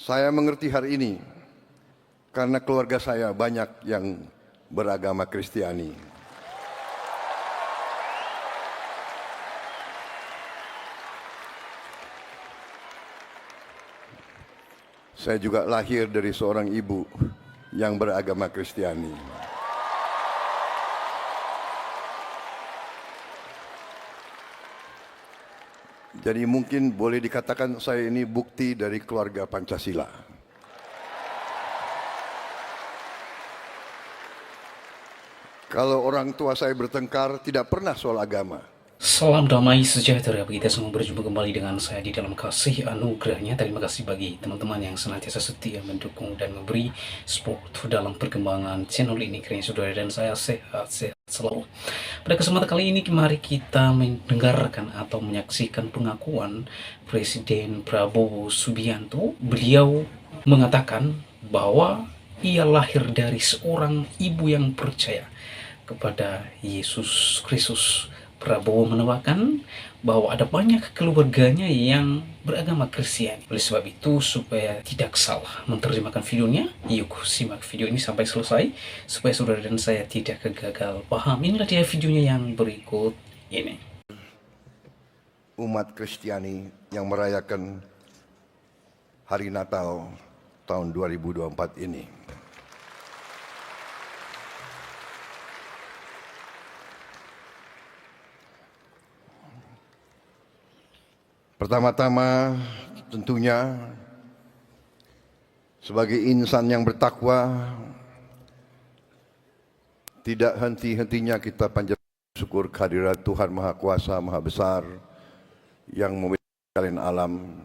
Saya mengerti hari ini karena keluarga saya banyak yang beragama Kristiani. Saya juga lahir dari seorang ibu yang beragama Kristiani. Jadi mungkin boleh dikatakan saya ini bukti dari keluarga Pancasila. Kalau orang tua saya bertengkar tidak pernah soal agama. Salam damai sejahtera bagi kita semua, berjumpa kembali dengan saya di dalam kasih anugerahnya. Terima kasih bagi teman-teman yang senantiasa setia mendukung dan memberi support dalam perkembangan channel ini. Kiranya saudara dan saya sehat-sehat selalu. Pada kesempatan kali ini mari kita mendengarkan atau menyaksikan pengakuan Presiden Prabowo Subianto. Beliau mengatakan bahwa ia lahir dari seorang ibu yang percaya kepada Yesus Kristus. Prabowo menambahkan bahwa ada banyak keluarganya yang beragama Kristiani. Oleh sebab itu, supaya tidak salah menerjemahkan videonya, yuk simak video ini sampai selesai supaya saudara dan saya tidak gagal paham. Inilah dia videonya yang berikut ini. Umat Kristiani yang merayakan Hari Natal tahun 2024 ini. Pertama-tama tentunya sebagai insan yang bertakwa, tidak henti-hentinya kita panjatkan syukur kehadirat Tuhan Maha Kuasa, Maha Besar yang memiliki alam,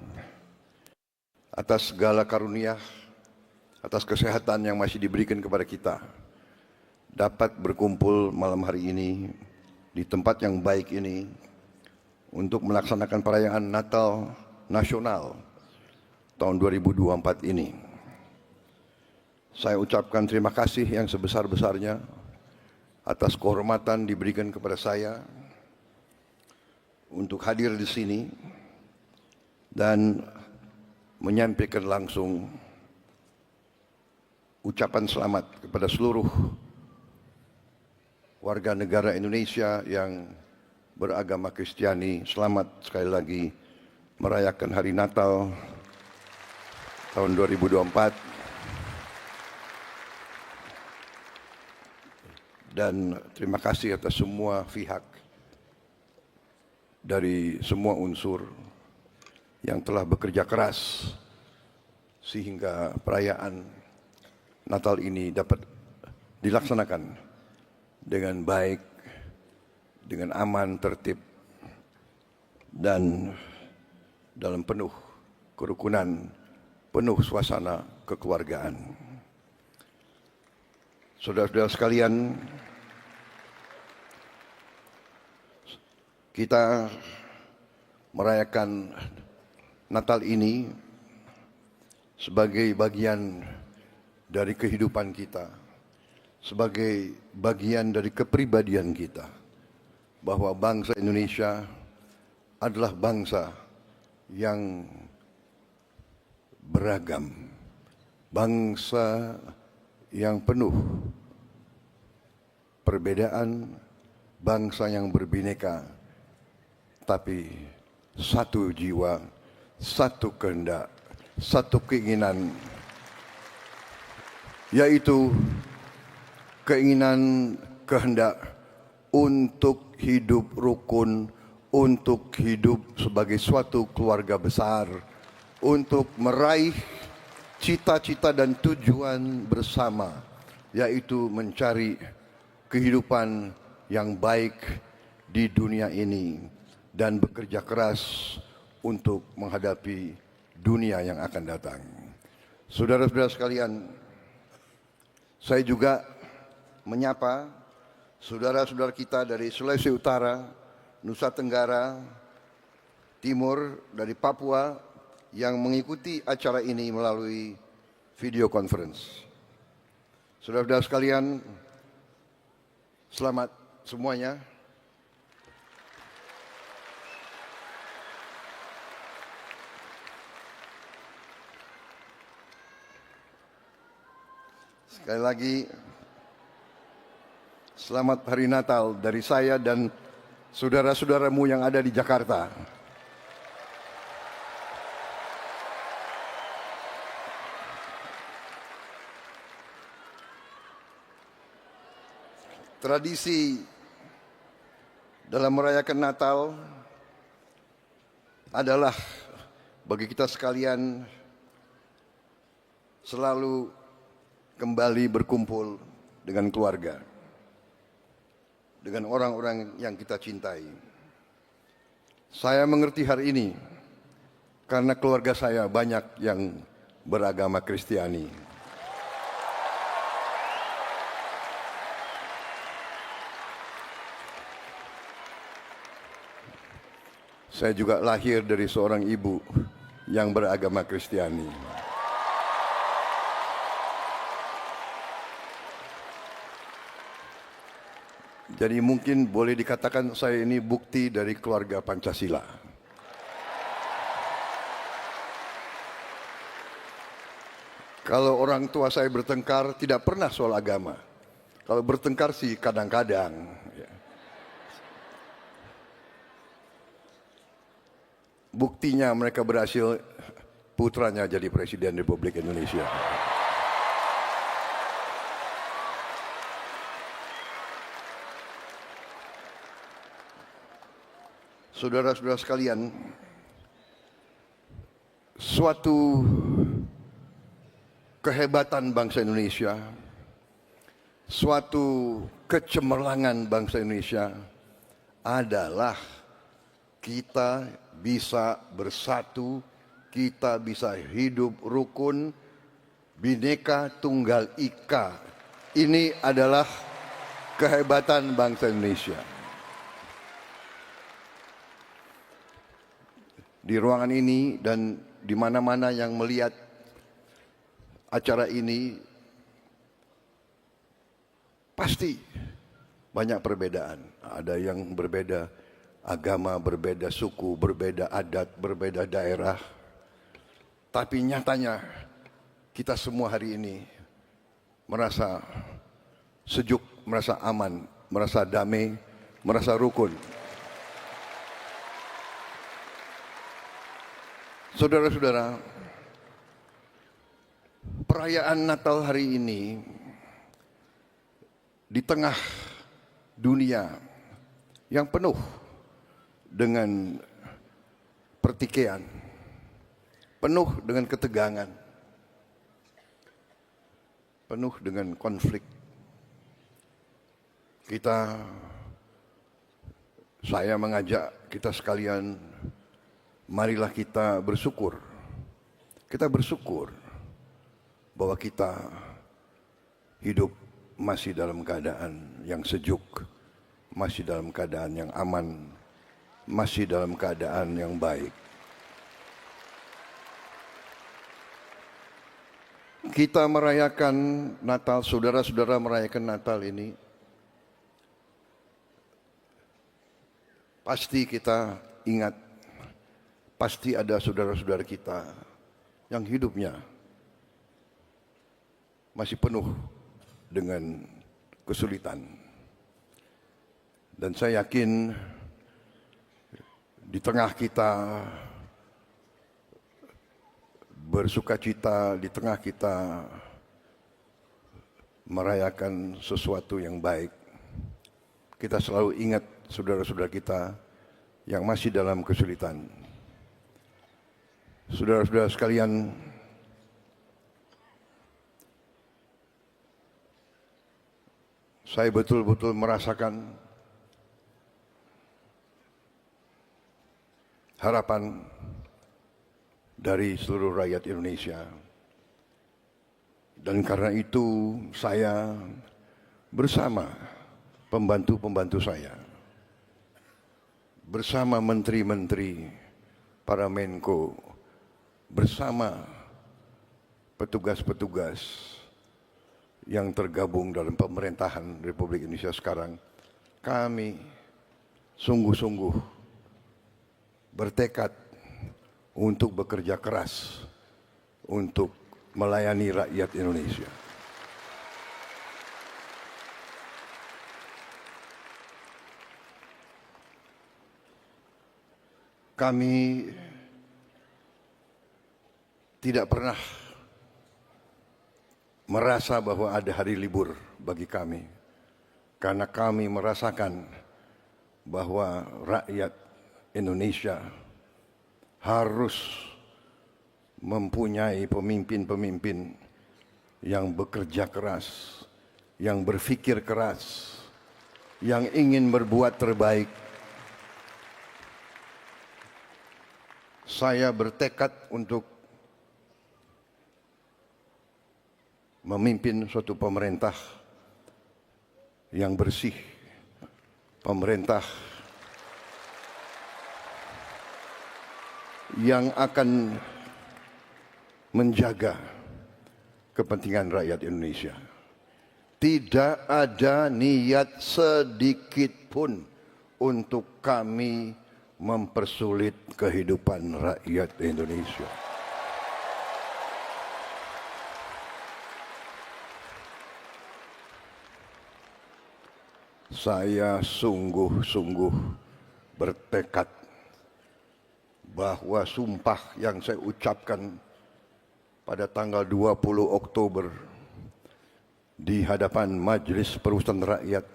atas segala karunia, atas kesehatan yang masih diberikan kepada kita, dapat berkumpul malam hari ini di tempat yang baik ini untuk melaksanakan perayaan Natal Nasional tahun 2024 ini. Saya ucapkan terima kasih yang sebesar-besarnya atas kehormatan diberikan kepada saya untuk hadir di sini dan menyampaikan langsung ucapan selamat kepada seluruh warga negara Indonesia yang beragama Kristiani. Selamat sekali lagi merayakan Hari Natal tahun 2024. Dan terima kasih atas semua pihak dari semua unsur yang telah bekerja keras sehingga perayaan Natal ini dapat dilaksanakan dengan baik, dengan aman, tertib, dan dalam penuh kerukunan, penuh suasana kekeluargaan. Saudara-saudara sekalian, kita merayakan Natal ini sebagai bagian dari kehidupan kita, sebagai bagian dari kepribadian kita, bahwa bangsa Indonesia adalah bangsa yang beragam, bangsa yang penuh perbedaan, bangsa yang berbineka, tapi satu jiwa, satu kehendak, satu keinginan, yaitu keinginan kehendak untuk hidup rukun, untuk hidup sebagai suatu keluarga besar, untuk meraih cita-cita dan tujuan bersama, yaitu mencari kehidupan yang baik di dunia ini dan bekerja keras untuk menghadapi dunia yang akan datang. Saudara-saudara sekalian, saya juga menyapa saudara-saudara kita dari Sulawesi Utara, Nusa Tenggara Timur, dari Papua yang mengikuti acara ini melalui video conference. Saudara-saudara sekalian, selamat semuanya. Sekali lagi, selamat Hari Natal dari saya dan saudara-saudaramu yang ada di Jakarta. Tradisi dalam merayakan Natal adalah bagi kita sekalian selalu kembali berkumpul dengan keluarga, dengan orang-orang yang kita cintai. Saya mengerti hari ini karena keluarga saya banyak yang beragama Kristiani. Saya juga lahir dari seorang ibu yang beragama Kristiani. Jadi mungkin boleh dikatakan saya ini bukti dari keluarga Pancasila. Kalau orang tua saya bertengkar tidak pernah soal agama. Kalau bertengkar sih kadang-kadang. Buktinya mereka berhasil putranya jadi Presiden Republik Indonesia. Saudara-saudara sekalian, suatu kehebatan bangsa Indonesia, suatu kecemerlangan bangsa Indonesia adalah kita bisa bersatu, kita bisa hidup rukun, Bhinneka Tunggal Ika. Ini adalah kehebatan bangsa Indonesia. Di ruangan ini dan di mana-mana yang melihat acara ini pasti banyak perbedaan. Ada yang berbeda agama, berbeda suku, berbeda adat, berbeda daerah. Tapi nyatanya kita semua hari ini merasa sejuk, merasa aman, merasa damai, merasa rukun. Saudara-saudara, perayaan Natal hari ini di tengah dunia yang penuh dengan pertikaian, penuh dengan ketegangan, penuh dengan konflik. Saya mengajak kita sekalian, marilah kita bersyukur. Kita bersyukur bahwa kita hidup masih dalam keadaan yang sejuk, masih dalam keadaan yang aman, masih dalam keadaan yang baik. Kita merayakan Natal, saudara-saudara merayakan Natal ini, pasti kita ingat, pasti ada saudara-saudara kita yang hidupnya masih penuh dengan kesulitan. Dan saya yakin di tengah kita bersukacita, di tengah kita merayakan sesuatu yang baik, kita selalu ingat saudara-saudara kita yang masih dalam kesulitan. Saudara-saudara sekalian, saya betul-betul merasakan harapan dari seluruh rakyat Indonesia. Dan karena itu saya bersama pembantu-pembantu saya, bersama menteri-menteri, para Menko, bersama petugas-petugas yang tergabung dalam pemerintahan Republik Indonesia sekarang, kami sungguh-sungguh bertekad untuk bekerja keras untuk melayani rakyat Indonesia. Kami tidak pernah merasa bahwa ada hari libur bagi kami, karena kami merasakan bahwa rakyat Indonesia harus mempunyai pemimpin-pemimpin yang bekerja keras, yang berpikir keras, yang ingin berbuat terbaik. Saya bertekad untuk memimpin suatu pemerintah yang bersih, pemerintah yang akan menjaga kepentingan rakyat Indonesia. Tidak ada niat sedikit pun untuk kami mempersulit kehidupan rakyat Indonesia. Saya sungguh-sungguh bertekad bahwa sumpah yang saya ucapkan pada tanggal 20 Oktober di hadapan Majelis Permusyawaratan Rakyat,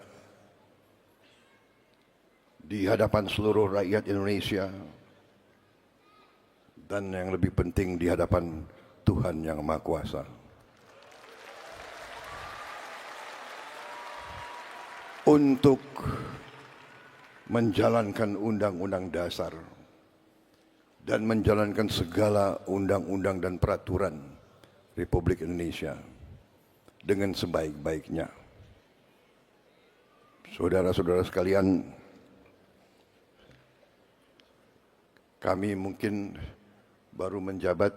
di hadapan seluruh rakyat Indonesia, dan yang lebih penting di hadapan Tuhan Yang Maha Kuasa, untuk menjalankan Undang-Undang Dasar dan menjalankan segala undang-undang dan peraturan Republik Indonesia dengan sebaik-baiknya. Saudara-saudara sekalian, kami mungkin baru menjabat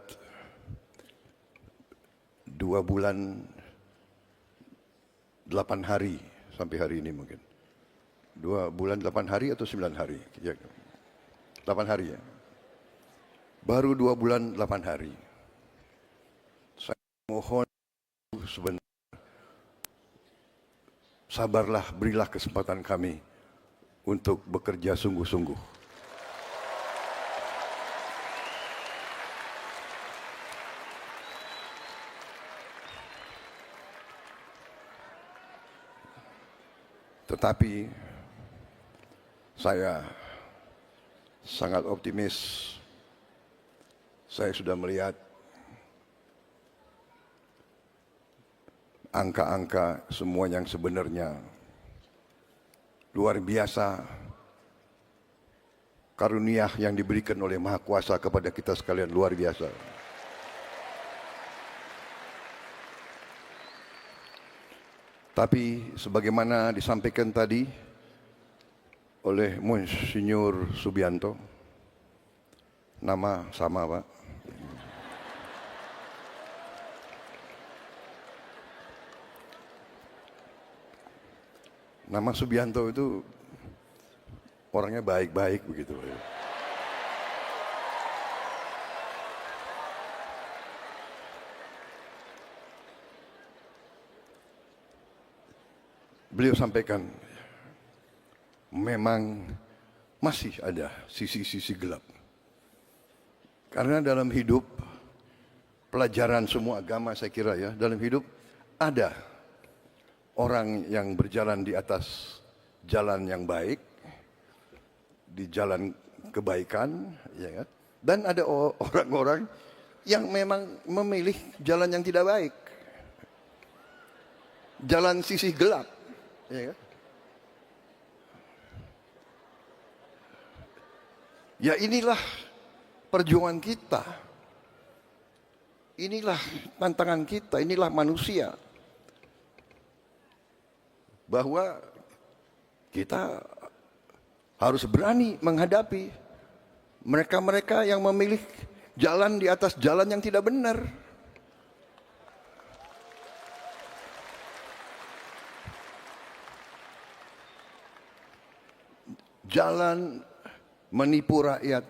2 bulan 8 hari sampai hari ini mungkin. 2 bulan 8 hari atau 9 hari? 8 hari ya. Baru 2 bulan 8 hari. Saya mohon sebentar, sabarlah, berilah kesempatan kami untuk bekerja sungguh-sungguh. Tetapi saya sangat optimis. Saya sudah melihat angka-angka semua yang sebenarnya luar biasa. Karunia yang diberikan oleh Maha Kuasa kepada kita sekalian luar biasa. Tapi sebagaimana disampaikan tadi oleh Monsinyur Subianto, nama sama Pak, nama Subianto itu orangnya baik-baik begitu. Beliau sampaikan, memang masih ada sisi-sisi gelap. Karena dalam hidup, pelajaran semua agama saya kira ya, dalam hidup ada orang yang berjalan di atas jalan yang baik, di jalan kebaikan, ya kan? Dan ada orang-orang yang memang memilih jalan yang tidak baik, jalan sisi gelap, ya kan? Ya inilah perjuangan kita, inilah tantangan kita, inilah manusia. Bahwa kita harus berani menghadapi mereka-mereka yang memilih jalan di atas jalan yang tidak benar. Jalan menipu rakyat.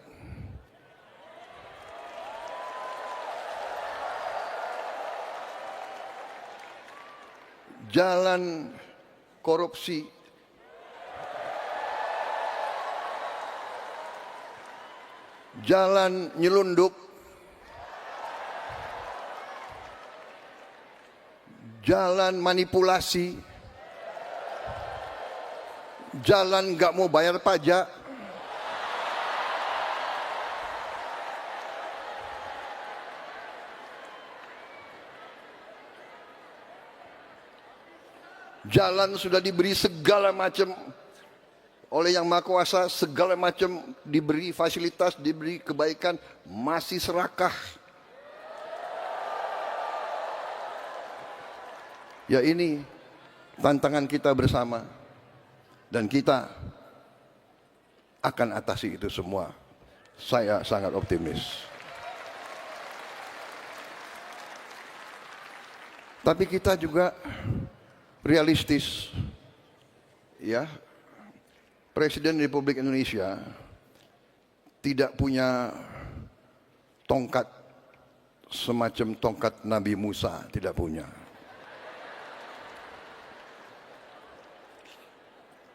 Jalan korupsi. jalan nyelundup, jalan manipulasi, jalan nggak mau bayar pajak, jalan sudah diberi segala macam oleh Yang Maha Kuasa, segala macam diberi fasilitas, diberi kebaikan, masih serakah. Ya, ini tantangan kita bersama, dan kita akan atasi itu semua. Saya sangat optimis. Tapi kita juga realistis, ya. Presiden Republik Indonesia tidak punya tongkat semacam tongkat Nabi Musa, tidak punya.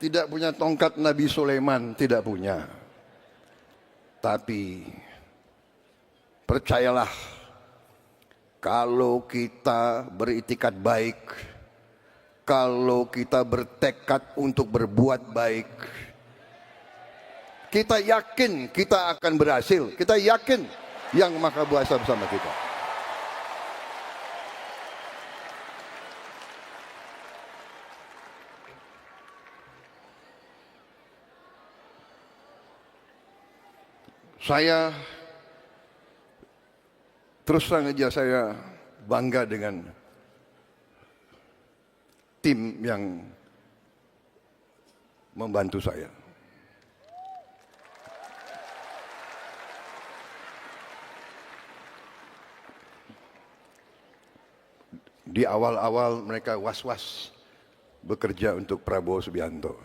Tidak punya tongkat Nabi Sulaiman, tidak punya. Tapi percayalah, kalau kita beritikat baik, kalau kita bertekad untuk berbuat baik, kita yakin kita akan berhasil. Kita yakin Yang Maha Kuasa bersama kita. Saya terus terang aja, saya bangga dengan tim yang membantu saya. Di awal-awal mereka was-was bekerja untuk Prabowo Subianto.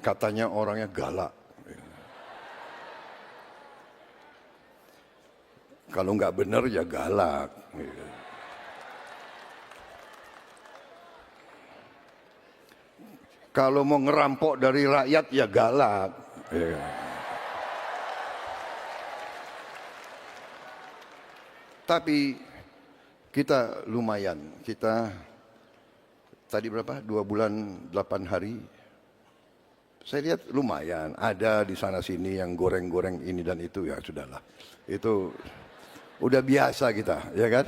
Katanya orangnya galak. Kalau nggak benar ya galak. Kalau mau ngerampok dari rakyat ya galak. Tapi kita lumayan. Kita tadi berapa? 2 bulan 8 hari. Saya lihat lumayan. Ada di sana sini yang goreng-goreng ini dan itu, ya sudahlah. Itu udah biasa kita, ya kan?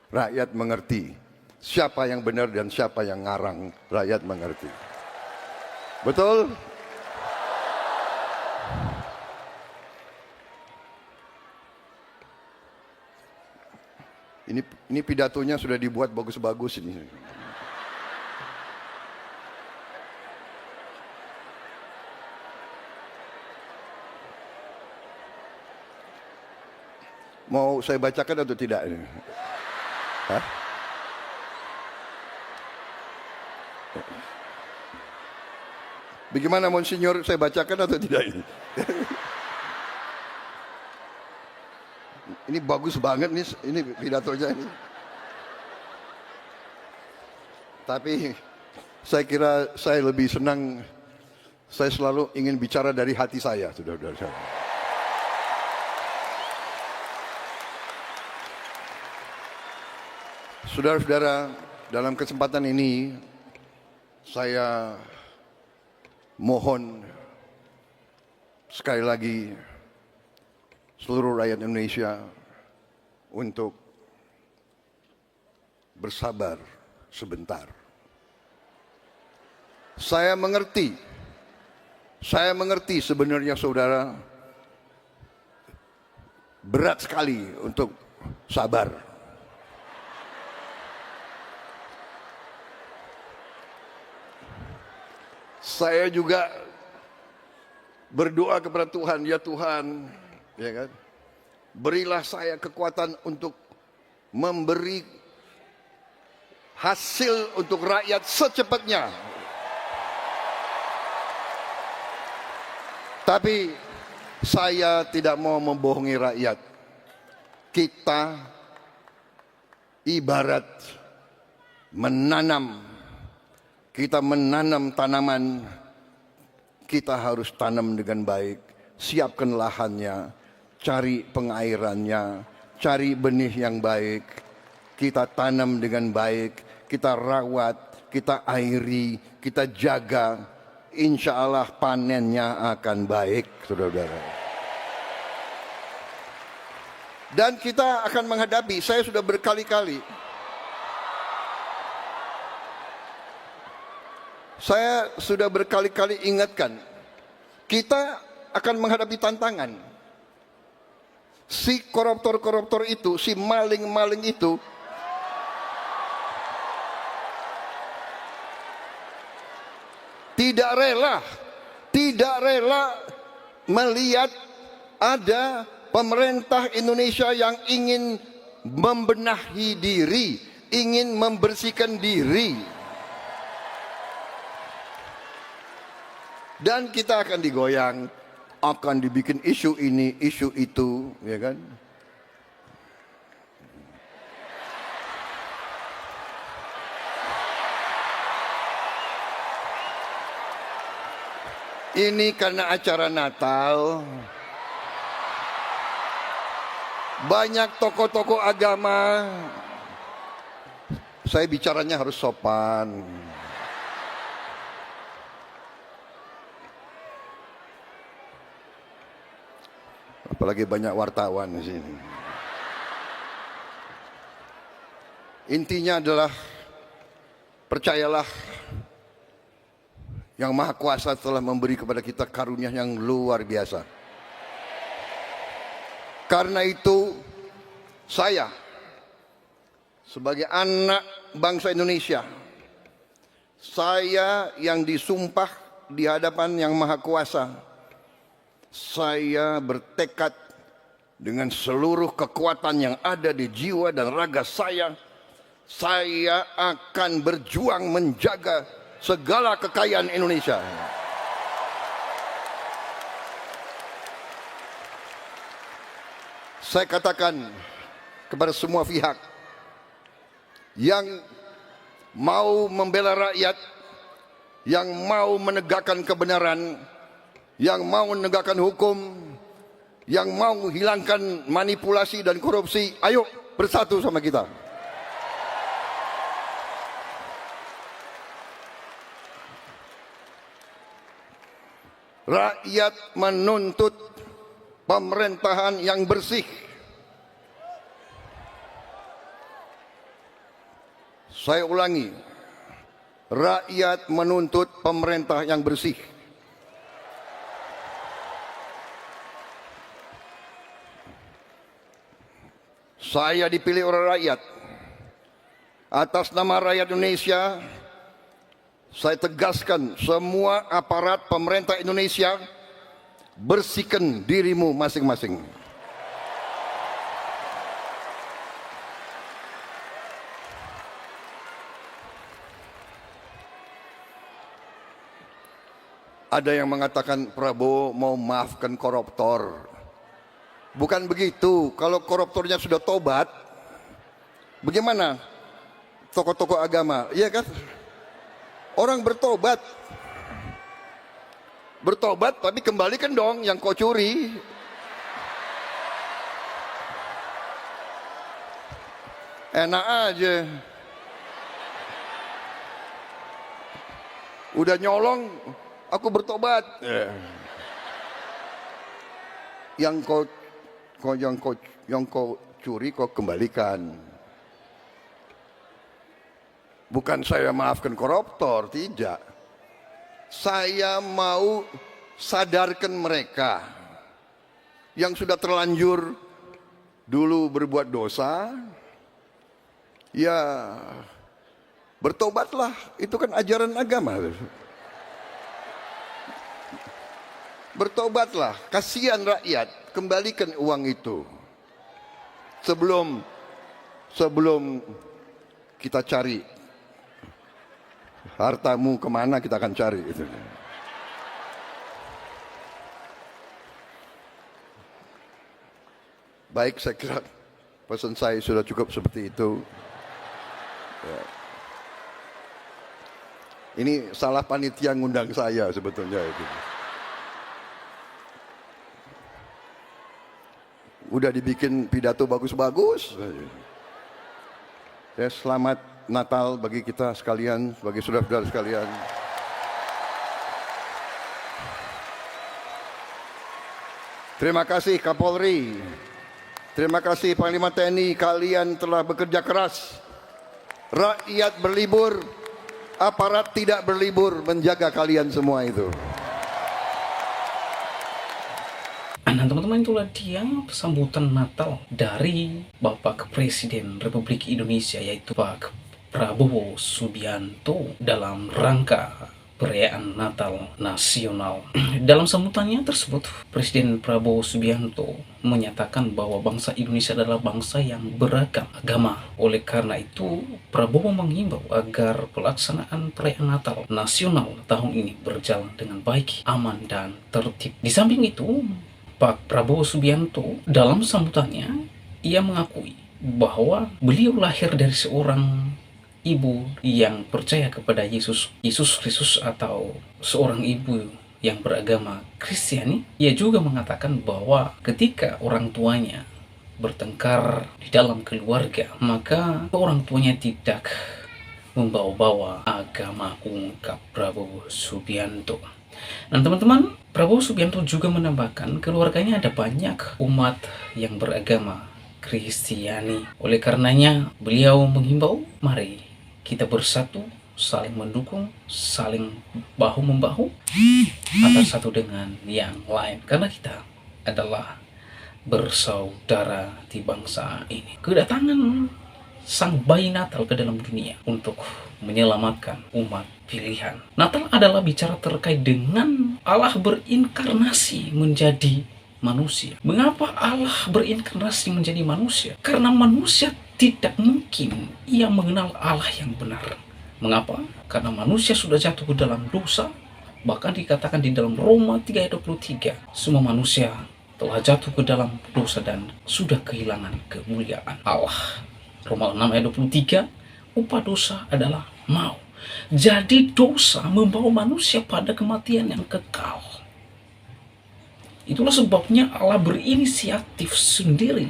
Rakyat mengerti siapa yang benar dan siapa yang ngarang. Rakyat mengerti. Betul? Ini pidatonya sudah dibuat bagus-bagus ini. Mau saya bacakan atau tidak ini? Hah? Bagaimana Monsinyur, saya bacakan atau tidak ini? Ini bagus banget nih, ini pidatonya ini. Tapi saya kira saya lebih senang, saya selalu ingin bicara dari hati saya, saudara-saudara saya. Saudara-saudara, dalam kesempatan ini saya mohon sekali lagi seluruh rakyat Indonesia untuk bersabar sebentar. Saya mengerti sebenarnya saudara berat sekali untuk sabar. Saya juga berdoa kepada Tuhan, ya Tuhan, ya kan? Berilah saya kekuatan untuk memberi hasil untuk rakyat secepatnya. Tapi saya tidak mau membohongi rakyat. Kita ibarat menanam Kita menanam tanaman, kita harus tanam dengan baik. Siapkan lahannya, cari pengairannya, cari benih yang baik. Kita tanam dengan baik, kita rawat, kita airi, kita jaga. Insya Allah panennya akan baik, saudara-saudara. Dan kita akan menghadapi, saya sudah berkali-kali, ingatkan, kita akan menghadapi tantangan. Si koruptor-koruptor itu, si maling-maling itu, tidak rela melihat ada pemerintah Indonesia yang ingin membenahi diri, ingin membersihkan diri. Dan kita akan digoyang, akan dibikin isu ini, isu itu, ya kan? Ini karena acara Natal. Banyak tokoh-tokoh agama. Saya bicaranya harus sopan. Apalagi banyak wartawan di sini. Intinya adalah, percayalah, Yang Maha Kuasa telah memberi kepada kita karunia yang luar biasa. Karena itu, saya sebagai anak bangsa Indonesia, saya yang disumpah di hadapan Yang Maha Kuasa, saya bertekad dengan seluruh kekuatan yang ada di jiwa dan raga saya akan berjuang menjaga segala kekayaan Indonesia. Saya katakan kepada semua pihak yang mau membela rakyat, yang mau menegakkan kebenaran, yang mau menegakkan hukum, yang mau menghilangkan manipulasi dan korupsi, ayo bersatu sama kita. Rakyat menuntut pemerintahan yang bersih. Saya ulangi, rakyat menuntut pemerintah yang bersih. Saya dipilih oleh rakyat. Atas nama rakyat Indonesia, saya tegaskan semua aparat pemerintah Indonesia, bersihkan dirimu masing-masing. Ada yang mengatakan Prabowo mau maafkan koruptor. Bukan begitu. Kalau koruptornya sudah tobat, bagaimana tokoh-tokoh agama? Iya kan? Orang bertobat tapi kembalikan dong yang kau curi. Enak aja. Udah nyolong, aku bertobat. Yang kau curi kau kembalikan. Bukan saya maafkan koruptor, tidak. Saya mau sadarkan mereka yang sudah terlanjur dulu berbuat dosa, ya bertobatlah, itu kan ajaran agama. Bertobatlah, kasihan rakyat, kembalikan uang itu. Sebelum kita cari hartamu kemana, kita akan cari itu. Baik, saya kira pesan saya sudah cukup seperti itu. Ya. Ini salah panitia ngundang saya sebetulnya itu. Udah dibikin pidato bagus-bagus. Ya, selamat Natal bagi kita sekalian, bagi saudara-saudara sekalian. Terima kasih Kapolri. Terima kasih Panglima TNI, kalian telah bekerja keras. Rakyat berlibur, aparat tidak berlibur menjaga kalian semua itu. Nah teman-teman, itulah dia sambutan Natal dari Bapak Presiden Republik Indonesia, yaitu Pak Prabowo Subianto, dalam rangka perayaan Natal Nasional. Dalam sambutannya tersebut, Presiden Prabowo Subianto menyatakan bahwa bangsa Indonesia adalah bangsa yang beragam agama. Oleh karena itu, Prabowo menghimbau agar pelaksanaan perayaan Natal Nasional tahun ini berjalan dengan baik, aman, dan tertib. Di samping itu, Pak Prabowo Subianto dalam sambutannya, ia mengakui bahwa beliau lahir dari seorang ibu yang percaya kepada Yesus Kristus, atau seorang ibu yang beragama Kristiani. Ia juga mengatakan bahwa ketika orang tuanya bertengkar di dalam keluarga, maka orang tuanya tidak membawa-bawa agama, ungkap Prabowo Subianto. Dan teman-teman, Prabowo Subianto juga menambahkan keluarganya ada banyak umat yang beragama Kristiani. Oleh karenanya, beliau menghimbau, mari kita bersatu, saling mendukung, saling bahu-membahu antara satu dengan yang lain. Karena kita adalah bersaudara di bangsa ini. Kedatangan Sang Bayi Natal ke dalam dunia untuk menyelamatkan umat pilihan. Natal adalah bicara terkait dengan Allah berinkarnasi menjadi manusia. Mengapa Allah berinkarnasi menjadi manusia? Karena manusia tidak mungkin ia mengenal Allah yang benar. Mengapa? Karena manusia sudah jatuh ke dalam dosa. Bahkan dikatakan di dalam Roma 3 ayat 23, semua manusia telah jatuh ke dalam dosa dan sudah kehilangan kemuliaan Allah. Roma 6 ayat 23, upah dosa adalah maut. Jadi dosa membawa manusia pada kematian yang kekal. Itulah sebabnya Allah berinisiatif sendiri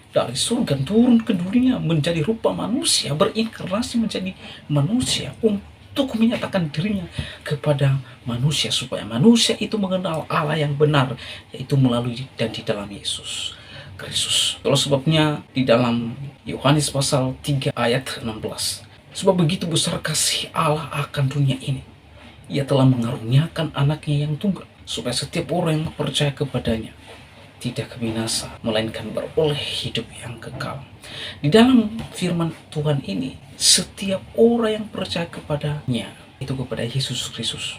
dari surga turun ke dunia menjadi rupa manusia, berinkarnasi menjadi manusia untuk menyatakan dirinya kepada manusia, supaya manusia itu mengenal Allah yang benar, yaitu melalui dan di dalam Yesus Kristus. Itulah sebabnya di dalam Yohanes pasal 3 ayat 16, sebab begitu besar kasih Allah akan dunia ini, ia telah mengaruniakan anaknya yang tunggal, supaya setiap orang yang percaya kepadanya tidak binasa, melainkan beroleh hidup yang kekal. Di dalam firman Tuhan ini, setiap orang yang percaya kepadanya, itu kepada Yesus Kristus,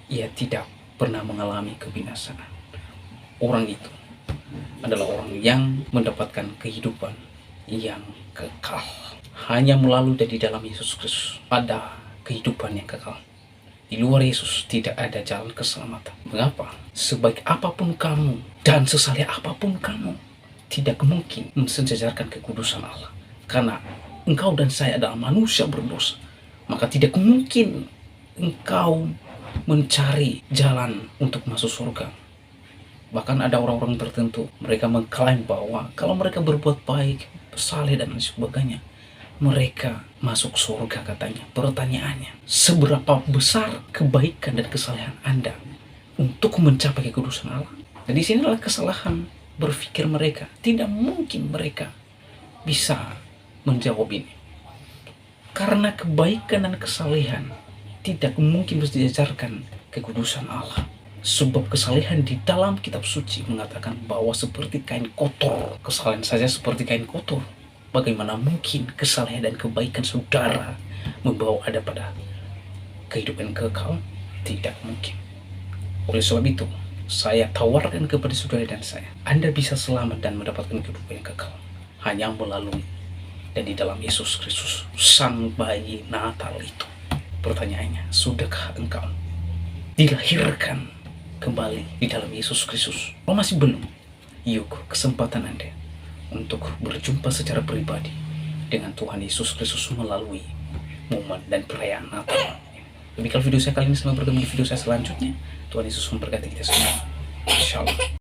ia tidak pernah mengalami kebinasaan. Orang itu adalah orang yang mendapatkan kehidupan yang kekal. Hanya melalui dan di dalam Yesus Kristus ada kehidupan yang kekal. Di luar Yesus tidak ada jalan keselamatan. Mengapa? Sebaik apapun kamu dan sesaleh apapun kamu, tidak mungkin mensejajarkan kekudusan Allah. Karena engkau dan saya adalah manusia berdosa, maka tidak mungkin engkau mencari jalan untuk masuk surga. Bahkan ada orang-orang tertentu, mereka mengklaim bahwa kalau mereka berbuat baik, saleh dan lain sebagainya, mereka masuk surga katanya. Pertanyaannya, seberapa besar kebaikan dan kesalehan Anda untuk mencapai kekudusan Allah? Dan di sinilah kesalahan berpikir mereka. Tidak mungkin mereka bisa menjawab ini. Karena kebaikan dan kesalehan tidak mungkin bersejajarkan kekudusan Allah. Sebab kesalehan di dalam kitab suci mengatakan bahwa seperti kain kotor. Kesalehan saja seperti kain kotor. Bagaimana mungkin kesalehan dan kebaikan saudara membawa Anda pada kehidupan kekal? Tidak mungkin. Oleh sebab itu, saya tawarkan kepada saudara dan saya, Anda bisa selamat dan mendapatkan kehidupan yang kekal hanya melalui dan di dalam Yesus Kristus, Sang Bayi Natal itu. Pertanyaannya, sudahkah engkau dilahirkan kembali di dalam Yesus Kristus? Kalau masih belum, yuk kesempatan Anda untuk berjumpa secara pribadi dengan Tuhan Yesus Kristus melalui momen dan perayaan Natal. Demikian video saya kali ini, sampai bertemu di video saya selanjutnya. Tuhan Yesus memberkati kita semua. Shalom.